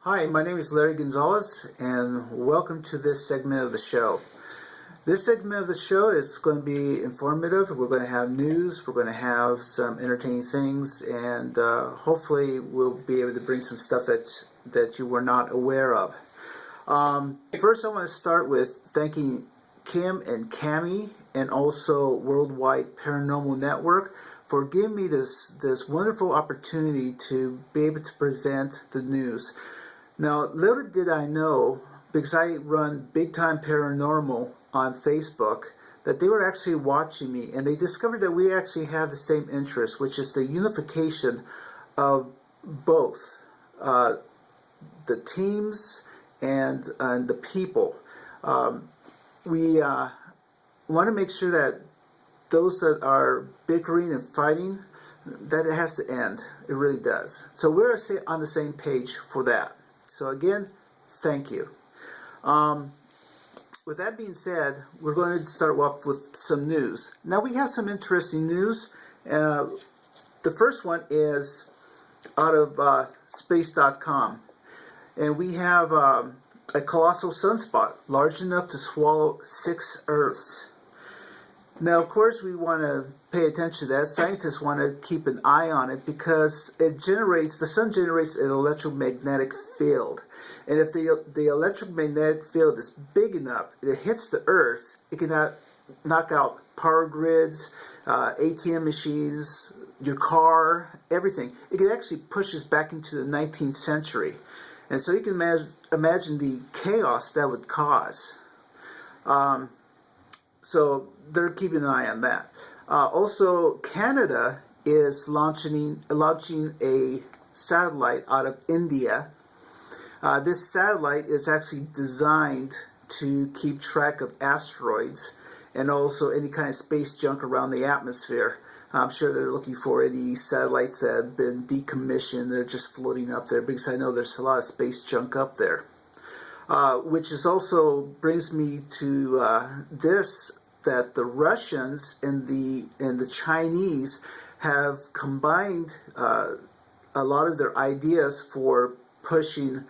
Hi, my name is Larry Gonzalez, and welcome to this segment of the show. This segment of the show is going to be informative. We're going to have news, we're going to have some entertaining things, and hopefully we'll be able to bring some stuff that you were not aware of. First, I want to start with thanking Kim and Cami and also Worldwide Paranormal Network for giving me this wonderful opportunity to be able to present the news. Now, little did I know, because I run Big Time Paranormal on Facebook, that they were actually watching me, and they discovered that we actually have the same interest, which is the unification of both the teams and the people. We want to make sure that those that are bickering and fighting, that it has to end. It really does. So we're on the same page for that. So again, thank you. With that being said, we're going to start off with some news. Now we have some interesting news. The first one is out of space.com. And we have a colossal sunspot large enough to swallow 6 Earths. Now, of course, we want to pay attention to that. Scientists want to keep an eye on it because the sun generates an electromagnetic field. And if the electromagnetic field is big enough, it hits the Earth, it can knock out power grids, ATM machines, your car, everything. It can actually push us back into the 19th century. And so you can imagine the chaos that would cause. So they're keeping an eye on that. Also, Canada is launching a satellite out of India. This satellite is actually designed to keep track of asteroids and also any kind of space junk around the atmosphere. I'm sure they're looking for any satellites that have been decommissioned. They're just floating up there because I know there's a lot of space junk up there. Which is also brings me to that the Russians and the Chinese have combined a lot of their ideas for pushing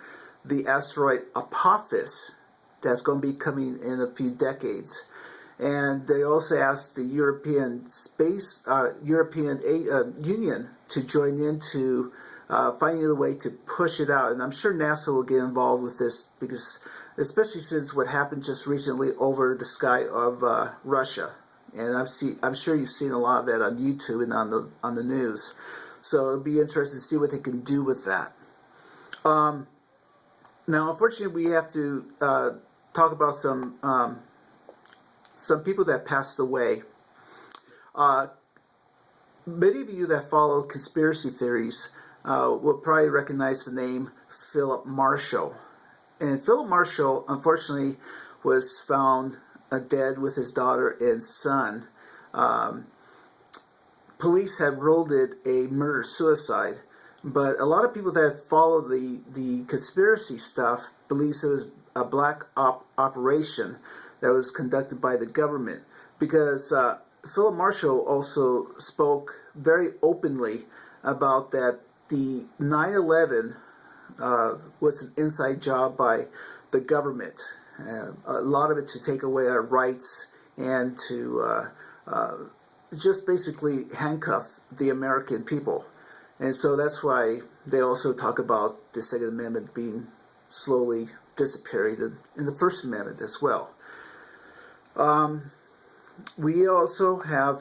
the asteroid Apophis that's going to be coming in a few decades. And they also asked the European Union to join in to finding a way to push it out. And I'm sure NASA will get involved with this, because especially since what happened just recently over the sky of Russia. And I'm sure you've seen a lot of that on YouTube and on the news. So it'll be interesting to see what they can do with that. Now, unfortunately, we have to talk about some people that passed away. Many of you that follow conspiracy theories will probably recognize the name Philip Marshall. And Philip Marshall, unfortunately, was found dead with his daughter and son. Police have ruled it a murder-suicide, but a lot of people that follow the conspiracy stuff believes it was a black operation that was conducted by the government, because Philip Marshall also spoke very openly about that the 9/11 was an inside job by the government. A lot of it to take away our rights and to just basically handcuff the American people. And so that's why they also talk about the Second Amendment being slowly disappearing in the First Amendment as well. We also have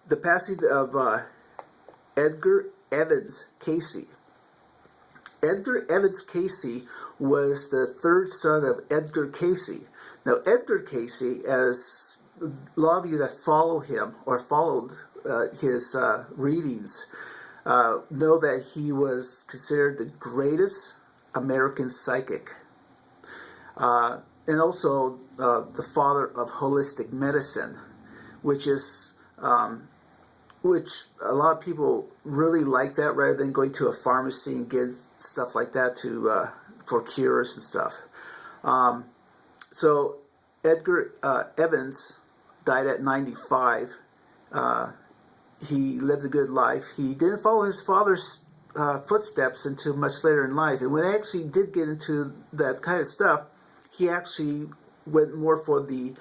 the passing of Edgar Evans Casey. Edgar Evans Casey was the third son of Edgar Casey. Now, Edgar Casey, as a lot of you that follow him or followed his readings, know that he was considered the greatest American psychic. And also the father of holistic medicine, which a lot of people really like that, rather than going to a pharmacy and getting stuff like that for cures and stuff. So Edgar Evans died at 95. He lived a good life. He didn't follow his father's footsteps until much later in life. And when I actually did get into that kind of stuff, he actually went more for the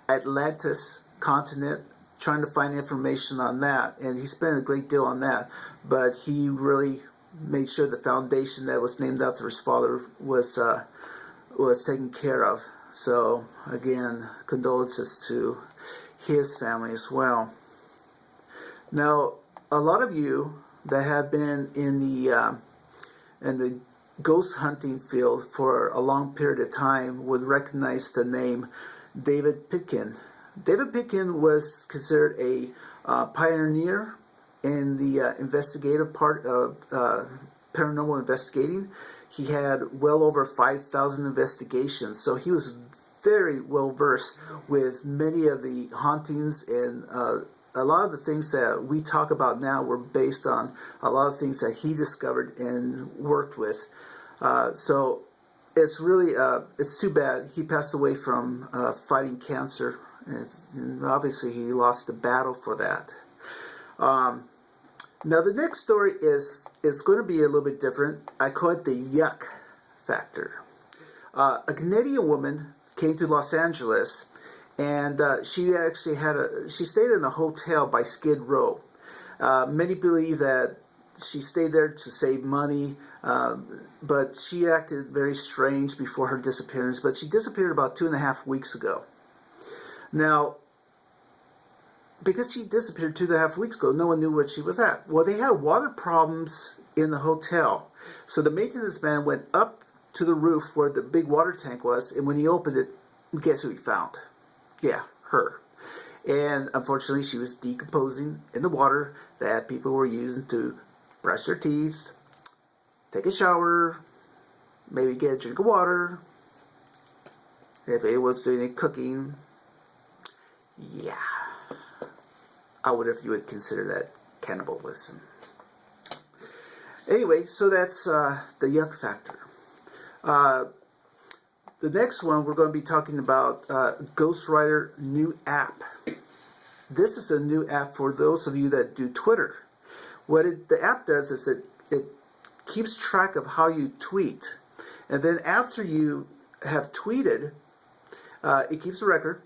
Atlantis continent, trying to find information on that. And he spent a great deal on that. But he really made sure the foundation that was named after his father was taken care of. So, again, condolences to his family as well. Now, a lot of you that have been in the ghost hunting field for a long period of time would recognize the name David Pitkin. David Pitkin was considered a pioneer in the investigative part of paranormal investigating. He had well over 5,000 investigations, so he was very well versed with many of the hauntings, and a lot of the things that we talk about now were based on a lot of things that he discovered and worked with. So it's really, it's too bad. He passed away from fighting cancer, and obviously he lost the battle for that. Now the next story is going to be a little bit different. I call it the yuck factor. A Canadian woman came to Los Angeles, and she actually she stayed in a hotel by Skid Row. Many believe that she stayed there to save money, but she acted very strange before her disappearance. But she disappeared about 2.5 weeks ago. Now, because she disappeared 2.5 weeks ago, no one knew where she was at. Well, they had water problems in the hotel. So the maintenance man went up to the roof where the big water tank was, and when he opened it, guess who he found? Yeah, her. And unfortunately, she was decomposing in the water that people were using to brush their teeth, take a shower, maybe get a drink of water. If anyone was doing any cooking, yeah, I wonder if you would consider that cannibalism. Anyway, so that's the yuck factor. The next one, we're going to be talking about Ghostwriter new app. This is a new app for those of you that do Twitter. What the app does is it keeps track of how you tweet. And then after you have tweeted, it keeps a record.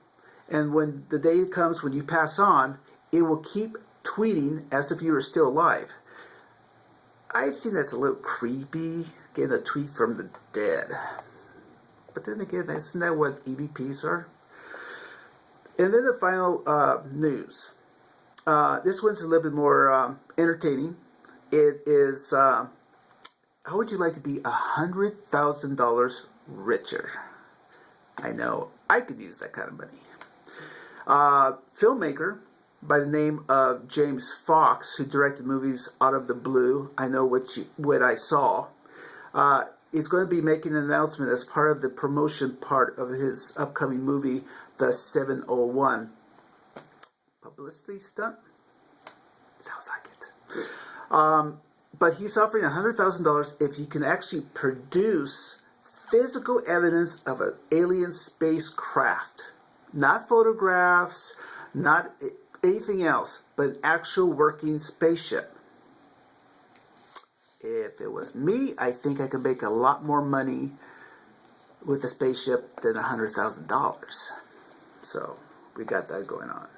And when the day comes when you pass on, it will keep tweeting as if you were still alive. I think that's a little creepy, getting a tweet from the dead. But then again, isn't that what EVPs are? And then the final news. This one's a little bit more entertaining. It is, how would you like to be $100,000 richer? I know, I could use that kind of money. Filmmaker by the name of James Fox, who directed movies Out of the Blue, I Know What I Saw, is going to be making an announcement as part of the promotion part of his upcoming movie, The 701. Publicity stunt? Sounds like it. But he's offering $100,000 if you can actually produce physical evidence of an alien spacecraft. Not photographs, not anything else, but an actual working spaceship. If it was me, I think I could make a lot more money with a spaceship than $100,000. So we got that going on.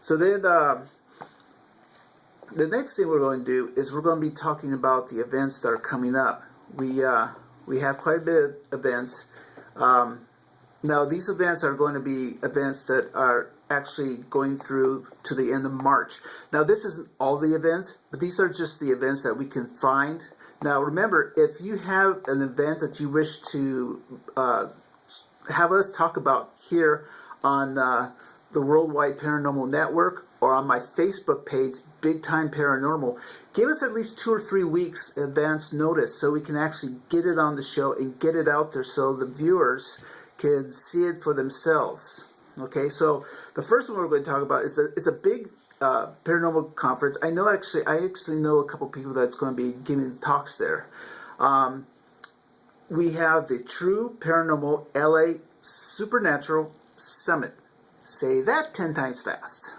So then the next thing we're going to do is we're going to be talking about the events that are coming up. We have quite a bit of events. Now these events are going to be events that are actually going through to the end of March. Now this isn't all the events, but these are just the events that we can find. Now remember, if you have an event that you wish to have us talk about here on the Worldwide Paranormal Network or on my Facebook page, Big Time Paranormal, give us at least 2 or 3 weeks advance notice so we can actually get it on the show and get it out there so the viewers can see it for themselves. Okay, so the first one we're going to talk about is a big paranormal conference. I actually know a couple people that's going to be giving talks there. We have the True Paranormal LA Supernatural Summit. Say that 10 times fast.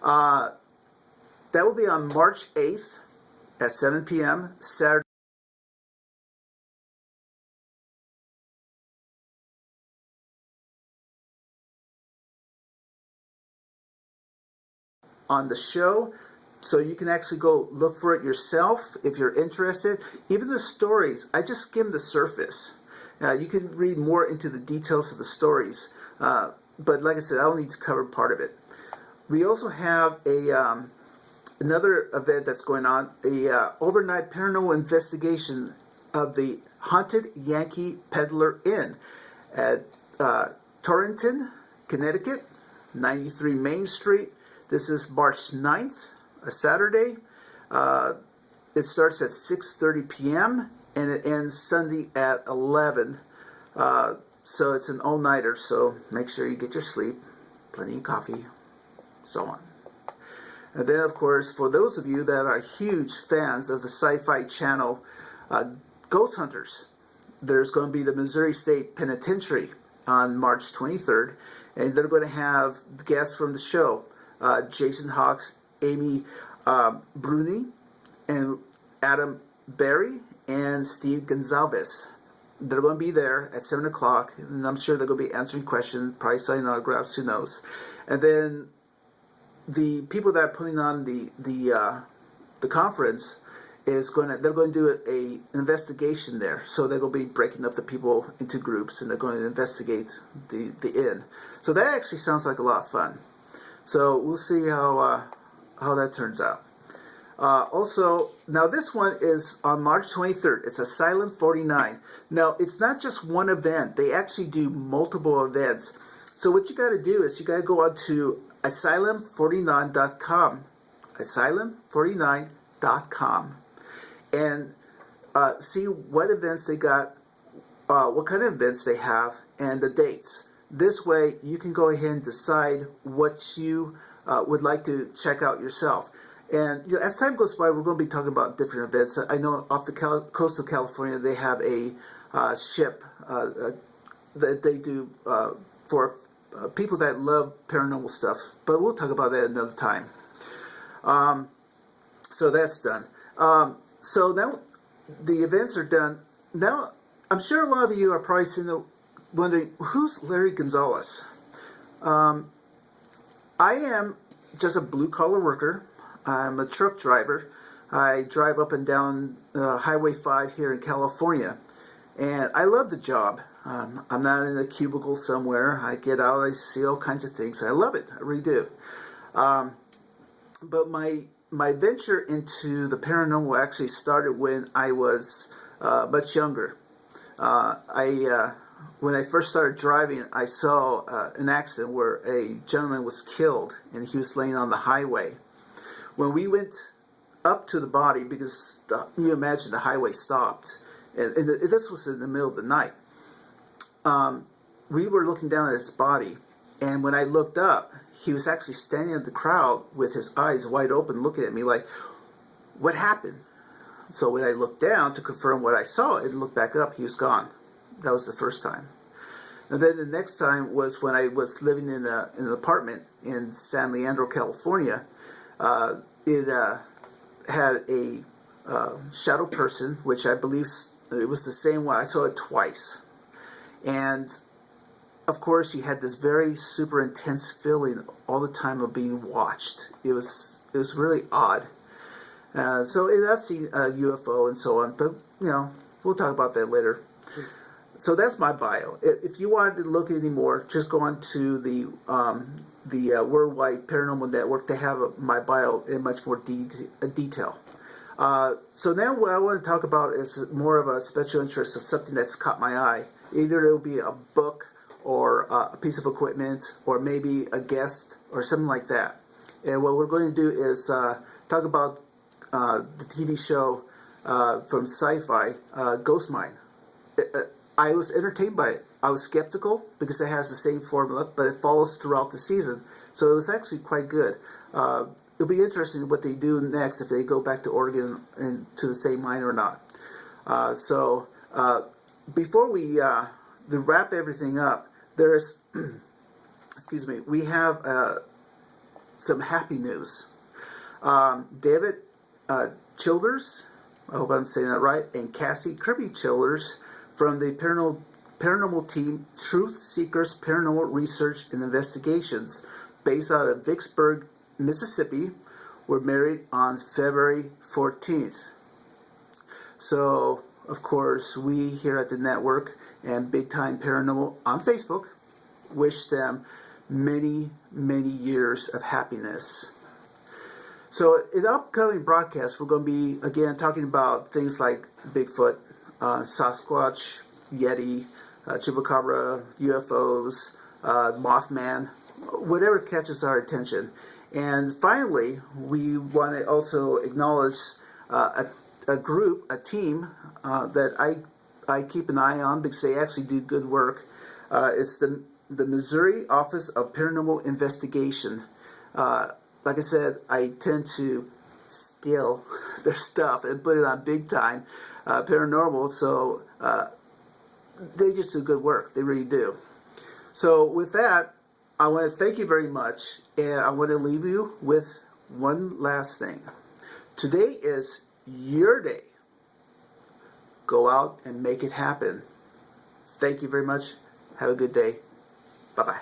That will be on March 8th at 7 p.m. Saturday. On the show, so you can actually go look for it yourself if you're interested. Even the stories, I just skimmed the surface. You can read more into the details of the stories, but like I said, I only need to cover part of it. We also have another event that's going on, a overnight paranormal investigation of the haunted Yankee Peddler Inn at Torrington, Connecticut, 93 Main Street. This is March 9th, a Saturday. It starts at 6:30 p.m. and it ends Sunday at 11. So it's an all-nighter, so make sure you get your sleep, plenty of coffee, so on. And then, of course, for those of you that are huge fans of the Sci-Fi Channel, Ghost Hunters, there's going to be the Missouri State Penitentiary on March 23rd, and they're going to have guests from the show. Jason Hawks, Amy Bruni, and Adam Berry, and Steve Gonzalez. They're going to be there at 7 o'clock, and I'm sure they're going to be answering questions, probably signing autographs, who knows. And then the people that are putting on the conference they're going to do an investigation there. So they're going to be breaking up the people into groups, and they're going to investigate the inn. So that actually sounds like a lot of fun. So we'll see how that turns out. Also, now this one is on March 23rd. It's Asylum 49. Now, it's not just one event. They actually do multiple events. So what you got to do is you got to go on to asylum49.com, asylum49.com, and see what events they got, what kind of events they have, and the dates. This way, you can go ahead and decide what you would like to check out yourself. And as time goes by, we're going to be talking about different events. I know off the coast of California, they have a ship that they do for people that love paranormal stuff. But we'll talk about that another time. So that's done. So now the events are done. Now, I'm sure a lot of you are probably wondering, who's Larry Gonzalez? I am just a blue-collar worker. I'm a truck driver. I drive up and down Highway 5 here in California, and I love the job. I'm not in a cubicle somewhere. I get out, I see all kinds of things. I love it. I really do. But my venture into the paranormal actually started when I was much younger. When I first started driving, I saw an accident where a gentleman was killed, and he was laying on the highway. When we went up to the body, because you imagine the highway stopped, and this was in the middle of the night, we were looking down at his body, and when I looked up, he was actually standing in the crowd with his eyes wide open looking at me like, what happened? So when I looked down to confirm what I saw and looked back up, he was gone. That was the first time. And then the next time was when I was living in an apartment in San Leandro, California. It had a shadow person, which I believe it was the same one. I saw it twice. And, of course, you had this very super intense feeling all the time of being watched. It was really odd. So I've seen a UFO and so on, but, we'll talk about that later. So that's my bio. If you wanted to look any more, just go on to the Worldwide Paranormal Network. They have my bio in much more detail. So now what I want to talk about is more of a special interest of something that's caught my eye. Either it will be a book or a piece of equipment or maybe a guest or something like that. And what we're going to do is talk about the TV show from Sci-Fi, Ghost Mine. I was entertained by it. I was skeptical because it has the same formula, but it follows throughout the season. So it was actually quite good. It'll be interesting what they do next, if they go back to Oregon and to the same mine or not. So before we wrap everything up, there's, excuse me, we have some happy news. David Childers, I hope I'm saying that right, and Cassie Kirby Childers from the paranormal team Truth Seekers Paranormal Research and Investigations, based out of Vicksburg, Mississippi, were married on February 14th. So, of course, we here at the network and Big Time Paranormal on Facebook wish them many, many years of happiness. So in the upcoming broadcast, we're going to be, again, talking about things like Bigfoot, Sasquatch, Yeti, Chupacabra, UFOs, Mothman, whatever catches our attention. And finally, we want to also acknowledge a group, a team that I keep an eye on because they actually do good work. It's the Missouri Office of Paranormal Investigation. Like I said, I tend to steal their stuff and put it on Big Time Paranormal, so they just do good work. They really do. So with that, I want to thank you very much, and I want to leave you with one last thing. Today is your day. Go out and make it happen. Thank you very much. Have a good day. Bye-bye.